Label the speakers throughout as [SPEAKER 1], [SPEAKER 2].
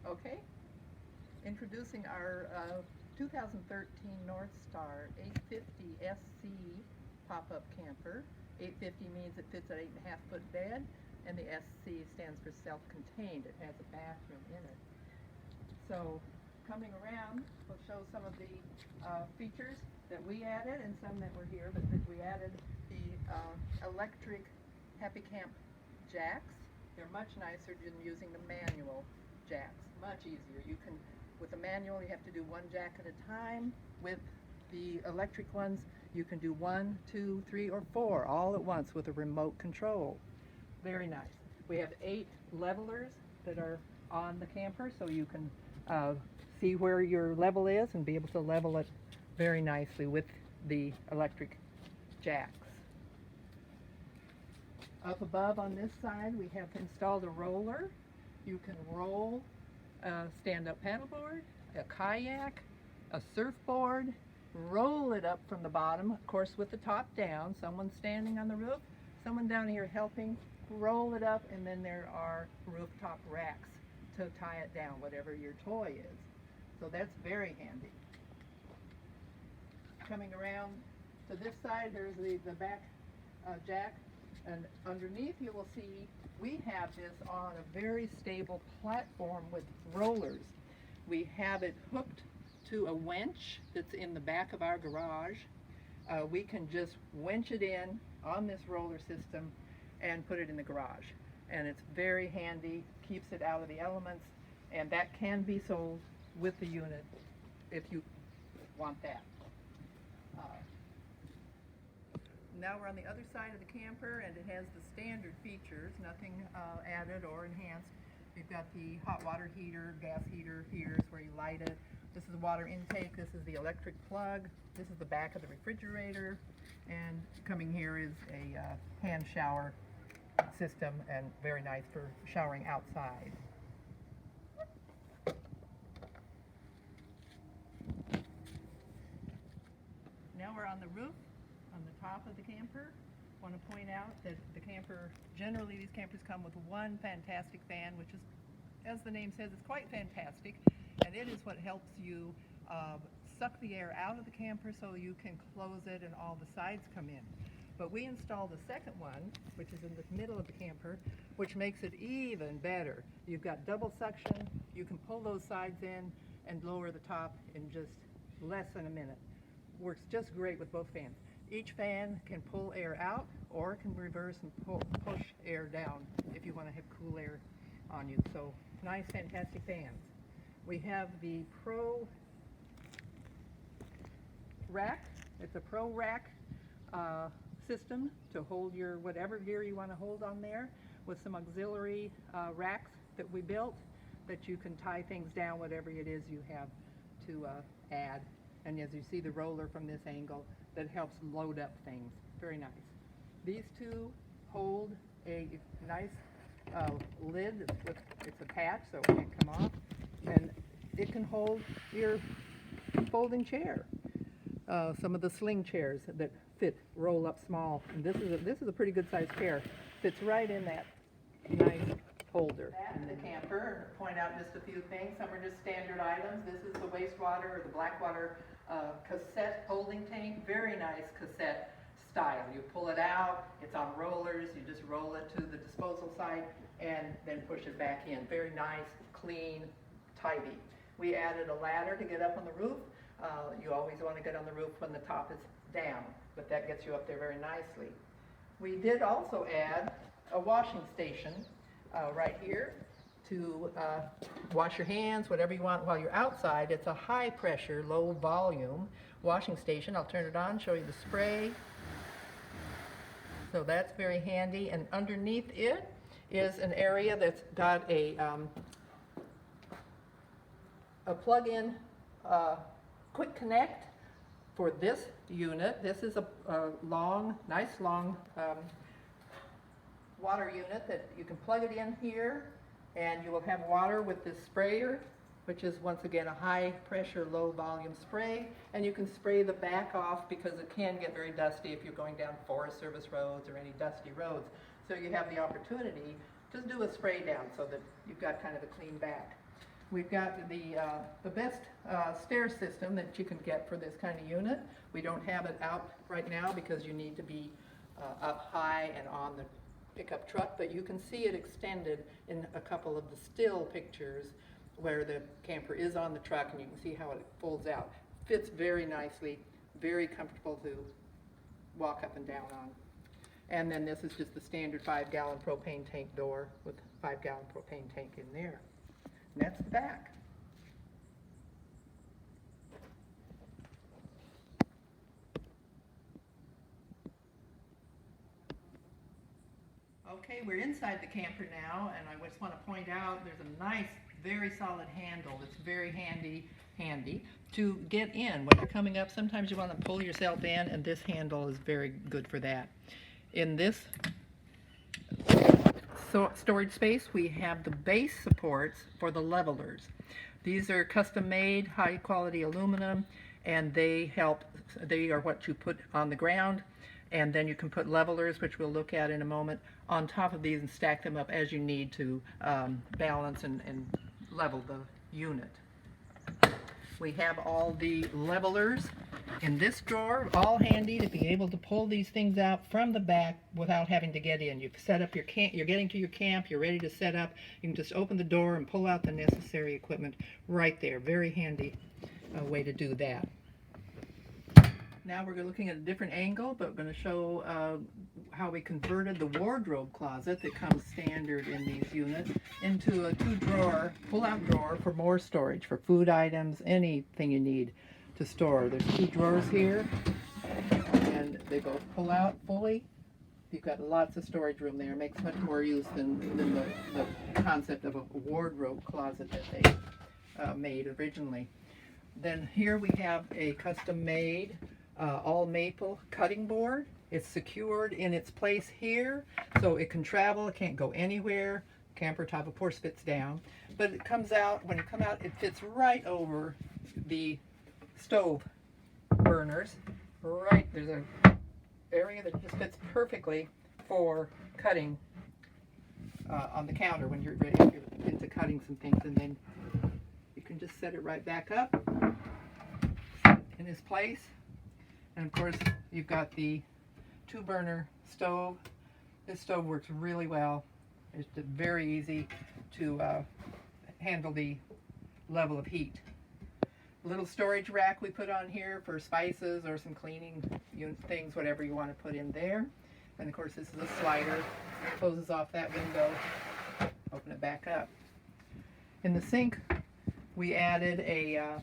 [SPEAKER 1] Okay, introducing our 2013 Northstar 850 SC pop-up camper. 850 means it fits an 8.5-foot bed, and the SC stands for self-contained. It has a bathroom in it. So, coming around, we'll show some of the features that we added and some that were here, but that we added the electric Happy Camp jacks. They're much nicer than using the manual jacks. Much easier. You can, with the manual, you have to do one jack at a time. With the electric ones, you can do 1, 2, 3, or 4 all at once with a remote control. Very nice. We have 8 levelers that are on the camper, so you can see where your level is and be able to level it very nicely with the electric jacks. Up above on this side, we have installed a roller. You can roll a stand-up paddleboard, a kayak, a surfboard, roll it up from the bottom, of course with the top down. Someone's standing on the roof, someone down here helping roll it up, and then there are rooftop racks to tie it down, whatever your toy is. So that's very handy. Coming around to this side, there's the back jack, and underneath you will see we have this on a very stable platform with rollers. We have it hooked to a winch that's in the back of our garage. We can just winch it in on this roller system and put it in the garage. And it's very handy, keeps it out of the elements, and that can be sold with the unit if you want that. Now we're on the other side of the camper, and it has the standard features, nothing added or enhanced. We've got the hot water heater, gas heater. Here's where you light it. This is the water intake. This is the electric plug. This is the back of the refrigerator. And coming here is a hand shower system, and very nice for showering outside. Now we're on the roof, on the top of the camper. I want to point out that the camper, generally these campers come with one fantastic fan, which is, as the name says, it's quite fantastic, and it is what helps you suck the air out of the camper so you can close it and all the sides come in. But we installed a second one, which is in the middle of the camper, which makes it even better. You've got double suction, you can pull those sides in and lower the top in just less than a minute. Works just great with both fans. Each fan can pull air out, or it can reverse and push air down if you want to have cool air on you. So nice, fantastic fans. We have the Pro rack. It's a Pro rack system to hold your whatever gear you want to hold on there, with some auxiliary racks that we built that you can tie things down, whatever it is you have to add. And as you see the roller from this angle, that helps load up things. Very nice. These two hold a nice lid. It's attached so it can't come off, and it can hold your folding chair. Some of the sling chairs that fit roll up small. And this is a pretty good sized chair. Fits right in that nice holder. The camper, point out just a few things. Some are just standard items. This is the wastewater or the blackwater cassette holding tank. Very nice cassette style. You pull it out, it's on rollers, you just roll it to the disposal site and then push it back in. Very nice, clean, tidy. We added a ladder to get up on the roof. You always want to get on the roof when the top is down, but that gets you up there very nicely. We did also add a washing station right here to wash your hands, whatever you want while you're outside. It's a high pressure, low volume washing station. I'll turn it on, show you the spray. So that's very handy, and underneath it is an area that's got a plug-in quick connect for this unit. This is a nice long water unit that you can plug it in here, and you will have water with this sprayer, which is once again a high pressure, low volume spray, and you can spray the back off because it can get very dusty if you're going down Forest Service roads or any dusty roads. So you have the opportunity to do a spray down so that you've got kind of a clean back. We've got the best stair system that you can get for this kind of unit. We don't have it out right now because you need to be up high and on the pickup truck, but you can see it extended in a couple of the still pictures where the camper is on the truck, and you can see how it folds out. Fits very nicely, very comfortable to walk up and down on. And then this is just the standard 5-gallon propane tank door with 5-gallon propane tank in there. And that's the back. Okay, we're inside the camper now, and I just want to point out there's a nice, very solid handle that's very handy to get in. When you're coming up, sometimes you want to pull yourself in, and this handle is very good for that. In this storage space, we have the base supports for the levelers. These are custom made, high quality aluminum, and they are what you put on the ground, and then you can put levelers, which we'll look at in a moment, on top of these and stack them up as you need to balance and level the unit. We have all the levelers in this drawer, all handy to be able to pull these things out from the back without having to get in. You've set up your camp, you're getting to your camp, you're ready to set up, you can just open the door and pull out the necessary equipment right there. Very handy way to do that. Now we're looking at a different angle, but we're going to show how we converted the wardrobe closet that comes standard in these units into a 2-drawer, pull-out drawer for more storage, for food items, anything you need to store. There's 2 drawers here, and they both pull out fully. You've got lots of storage room there. It makes much more use than the concept of a wardrobe closet that they made originally. Then here we have a custom-made all maple cutting board. It's secured in its place here, so it can travel. It can't go anywhere. Camper top, of course, fits down, but it comes out, when you come out, it fits right over the stove burners. Right, there's an area that just fits perfectly for cutting on the counter when you're ready, if you're into cutting some things, and then you can just set it right back up in its place. And of course, you've got the 2-burner stove. This stove works really well. It's very easy to handle the level of heat. A little storage rack we put on here for spices or some cleaning things, whatever you want to put in there. And of course, this is a slider. It closes off that window. Open it back up. In the sink, we added a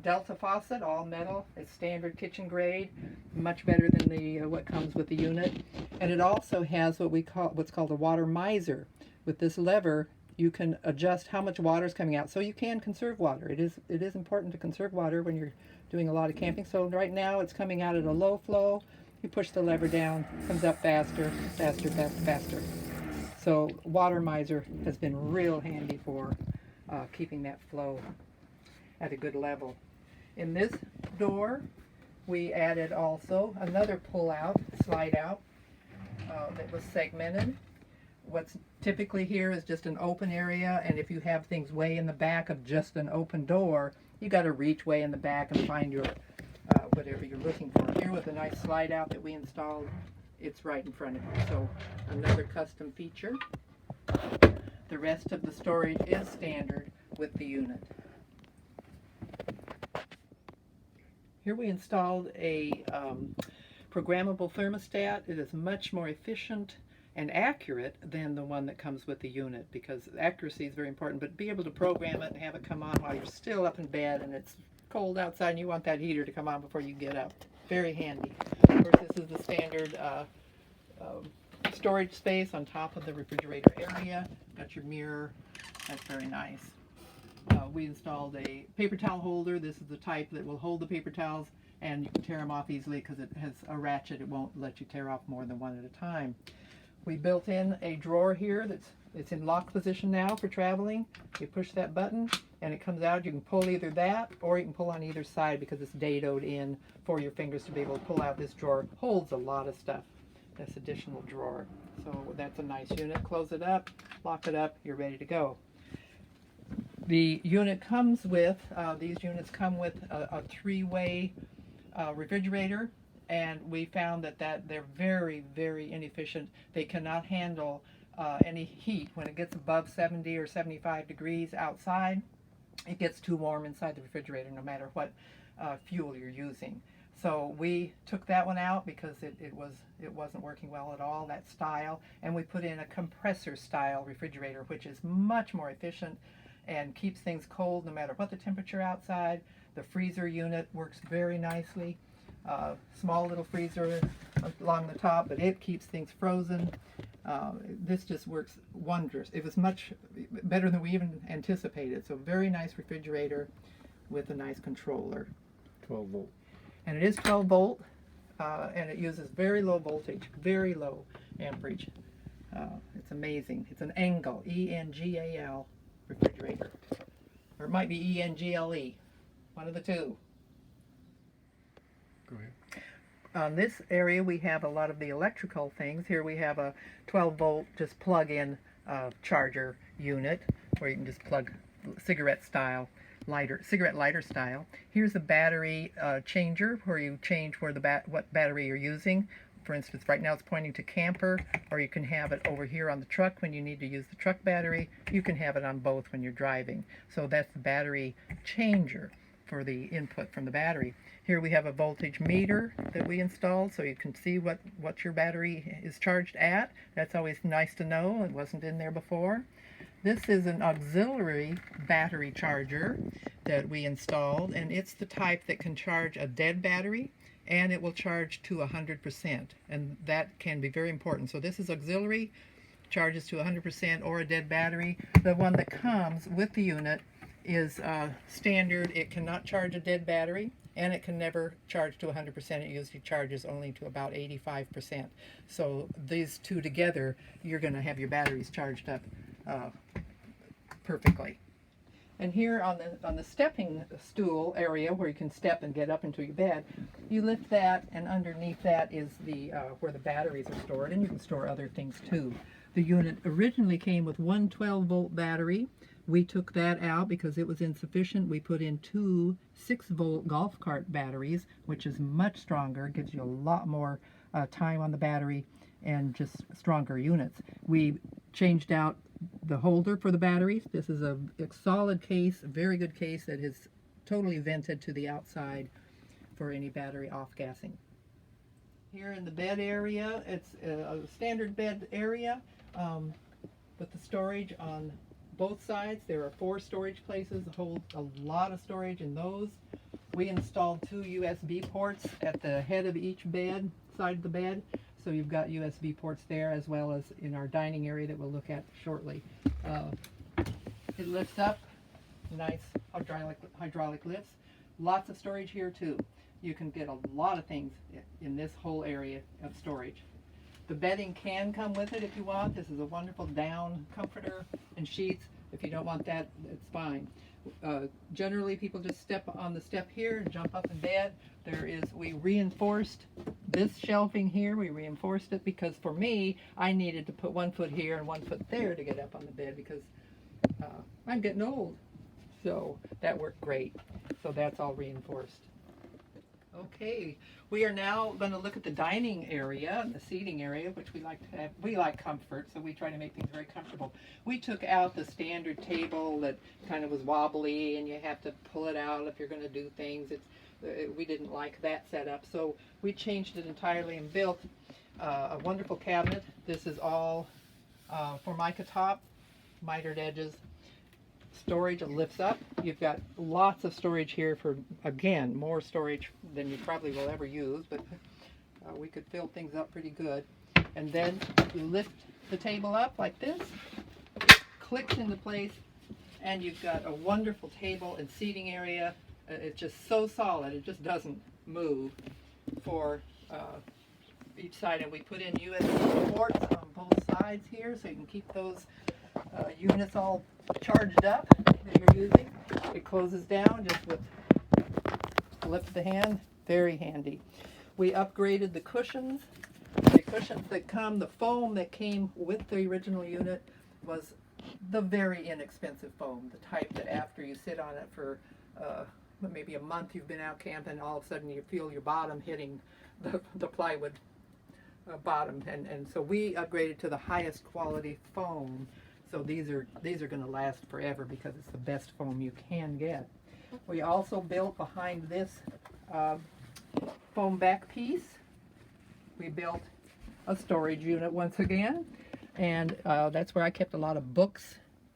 [SPEAKER 1] Delta faucet, all metal. It's standard kitchen grade, much better than the what comes with the unit. And it also has what's called a water miser. With this lever, you can adjust how much water is coming out, so you can conserve water. It is important to conserve water when you're doing a lot of camping. So right now it's coming out at a low flow. You push the lever down, comes up faster, faster, faster. So water miser has been real handy for keeping that flow at a good level. In this door, we added also another pull-out, slide-out that was segmented. What's typically here is just an open area, and if you have things way in the back of just an open door, you got to reach way in the back and find your whatever you're looking for. Here with a nice slide-out that we installed, it's right in front of you. So another custom feature. The rest of the storage is standard with the unit. Here we installed a programmable thermostat. It is much more efficient and accurate than the one that comes with the unit, because accuracy is very important, but be able to program it and have it come on while you're still up in bed and it's cold outside and you want that heater to come on before you get up. Very handy. Of course, this is the standard storage space on top of the refrigerator area. Got your mirror. That's very nice. We installed a paper towel holder. This is the type that will hold the paper towels, and you can tear them off easily because it has a ratchet. It won't let you tear off more than one at a time. We built in a drawer here it's in lock position now for traveling. You push that button and it comes out. You can pull either that or you can pull on either side because it's dadoed in for your fingers to be able to pull out. This drawer holds a lot of stuff, this additional drawer. So that's a nice unit. Close it up, lock it up, you're ready to go. The unit comes with, these units come with a three-way refrigerator, and we found that they're very, very inefficient. They cannot handle any heat. When it gets above 70 or 75 degrees outside, it gets too warm inside the refrigerator no matter what fuel you're using. So we took that one out because it wasn't working well at all, that style, and we put in a compressor style refrigerator, which is much more efficient and keeps things cold no matter what the temperature outside. The freezer unit works very nicely. Small little freezer along the top, but it keeps things frozen. This just works wonders. It was much better than we even anticipated. So very nice refrigerator with a nice controller.
[SPEAKER 2] 12 volt.
[SPEAKER 1] And it is 12 volt, and it uses very low voltage, very low amperage. It's amazing. It's an Engel, E-N-G-A-L refrigerator. Or it might be E-N-G-L-E, one of the two.
[SPEAKER 2] Go ahead.
[SPEAKER 1] On this area we have a lot of the electrical things. Here we have a 12 volt just plug-in charger unit where you can just plug cigarette lighter style. Here's the battery changer where you change where what battery you're using. For instance, right now it's pointing to camper, or you can have it over here on the truck when you need to use the truck battery. You can have it on both when you're driving. So that's the battery changer for the input from the battery. Here we have a voltage meter that we installed so you can see what your battery is charged at. That's always nice to know. It wasn't in there before. This is an auxiliary battery charger that we installed, and it's the type that can charge a dead battery, and it will charge to 100%, and that can be very important. So this is auxiliary, charges to 100%, or a dead battery. The one that comes with the unit is standard. It cannot charge a dead battery, and it can never charge to 100%. It usually charges only to about 85%. So these two together, you're going to have your batteries charged up perfectly. And here on the stepping stool area where you can step and get up into your bed, you lift that, and underneath that is the where the batteries are stored, and you can store other things too. The unit originally came with one 12 volt battery. We took that out because it was insufficient. We put in two 6 volt golf cart batteries, which is much stronger, gives you a lot more time on the battery, and just stronger units. We changed out the holder for the batteries. This is a solid case, a very good case that is totally vented to the outside for any battery off-gassing. Here in the bed area, it's a standard bed area with the storage on both sides. There are 4 storage places that hold a lot of storage in those. We installed 2 USB ports at the head of each bed, side of the bed. So you've got USB ports there, as well as in our dining area that we'll look at shortly. It lifts up, nice hydraulic lifts. Lots of storage here too. You can get a lot of things in this whole area of storage. The bedding can come with it if you want. This is a wonderful down comforter and sheets. If you don't want that, it's fine. Generally, people just step on the step here and jump up in bed. We reinforced this shelving here. We reinforced it because for me, I needed to put 1 foot here and 1 foot there to get up on the bed because I'm getting old. So that worked great. So that's all reinforced. Okay, we are now going to look at the dining area and the seating area, which we like to have. We like comfort, so we try to make things very comfortable. We took out the standard table that kind of was wobbly and you have to pull it out if you're going to do things. We didn't like that setup, so we changed it entirely and built a wonderful cabinet. This is all Formica top, mitered edges. Storage lifts up. You've got lots of storage here for, again, more storage than you probably will ever use, but we could fill things up pretty good. And then you lift the table up like this, clicks into place, and you've got a wonderful table and seating area. It's just so solid, it just doesn't move for each side. And we put in USB ports on both sides here so you can keep those units all charged up that you're using. It closes down just with lift the hand. Very handy. We upgraded the cushions. The cushions that come, the foam that came with the original unit was the very inexpensive foam, the type that after you sit on it for maybe a month, you've been out camping, all of a sudden you feel your bottom hitting the plywood bottom, and so we upgraded to the highest quality foam. So these are going to last forever because it's the best foam you can get. We also built behind this foam back piece, we built a storage unit once again, and that's where I kept a lot of books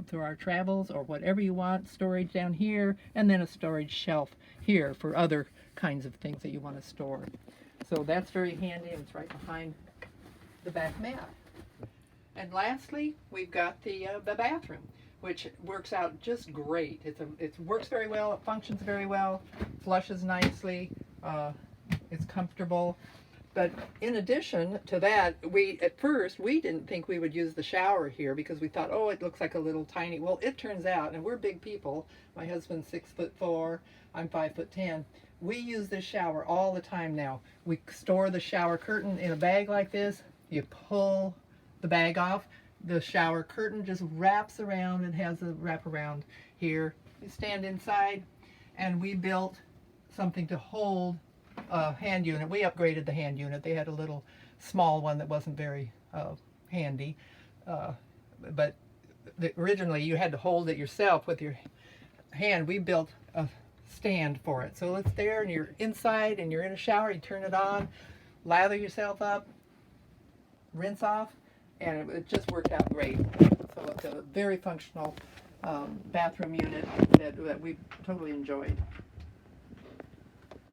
[SPEAKER 1] through our travels or whatever you want. Storage down here, and then a storage shelf here for other kinds of things that you want to store. So that's very handy, and it's right behind the back mat. And lastly, we've got the bathroom, which works out just great. It works very well, it functions very well, flushes nicely, it's comfortable. But in addition to that, at first we didn't think we would use the shower here because we thought, oh, it looks like a little tiny. Well, it turns out, and we're big people. My husband's 6'4", I'm 5'10". We use this shower all the time now. We store the shower curtain in a bag like this. You pull the bag off, the shower curtain just wraps around and has a wraparound here. You stand inside, and we built something to hold a hand unit. We upgraded the hand unit. They had a little small one that wasn't very handy, but originally you had to hold it yourself with your hand. We built a stand for it, so it's there, and you're inside and you're in a shower. You turn it on, lather yourself up, rinse off, and it just worked out great. So it's a very functional bathroom unit that we totally enjoyed.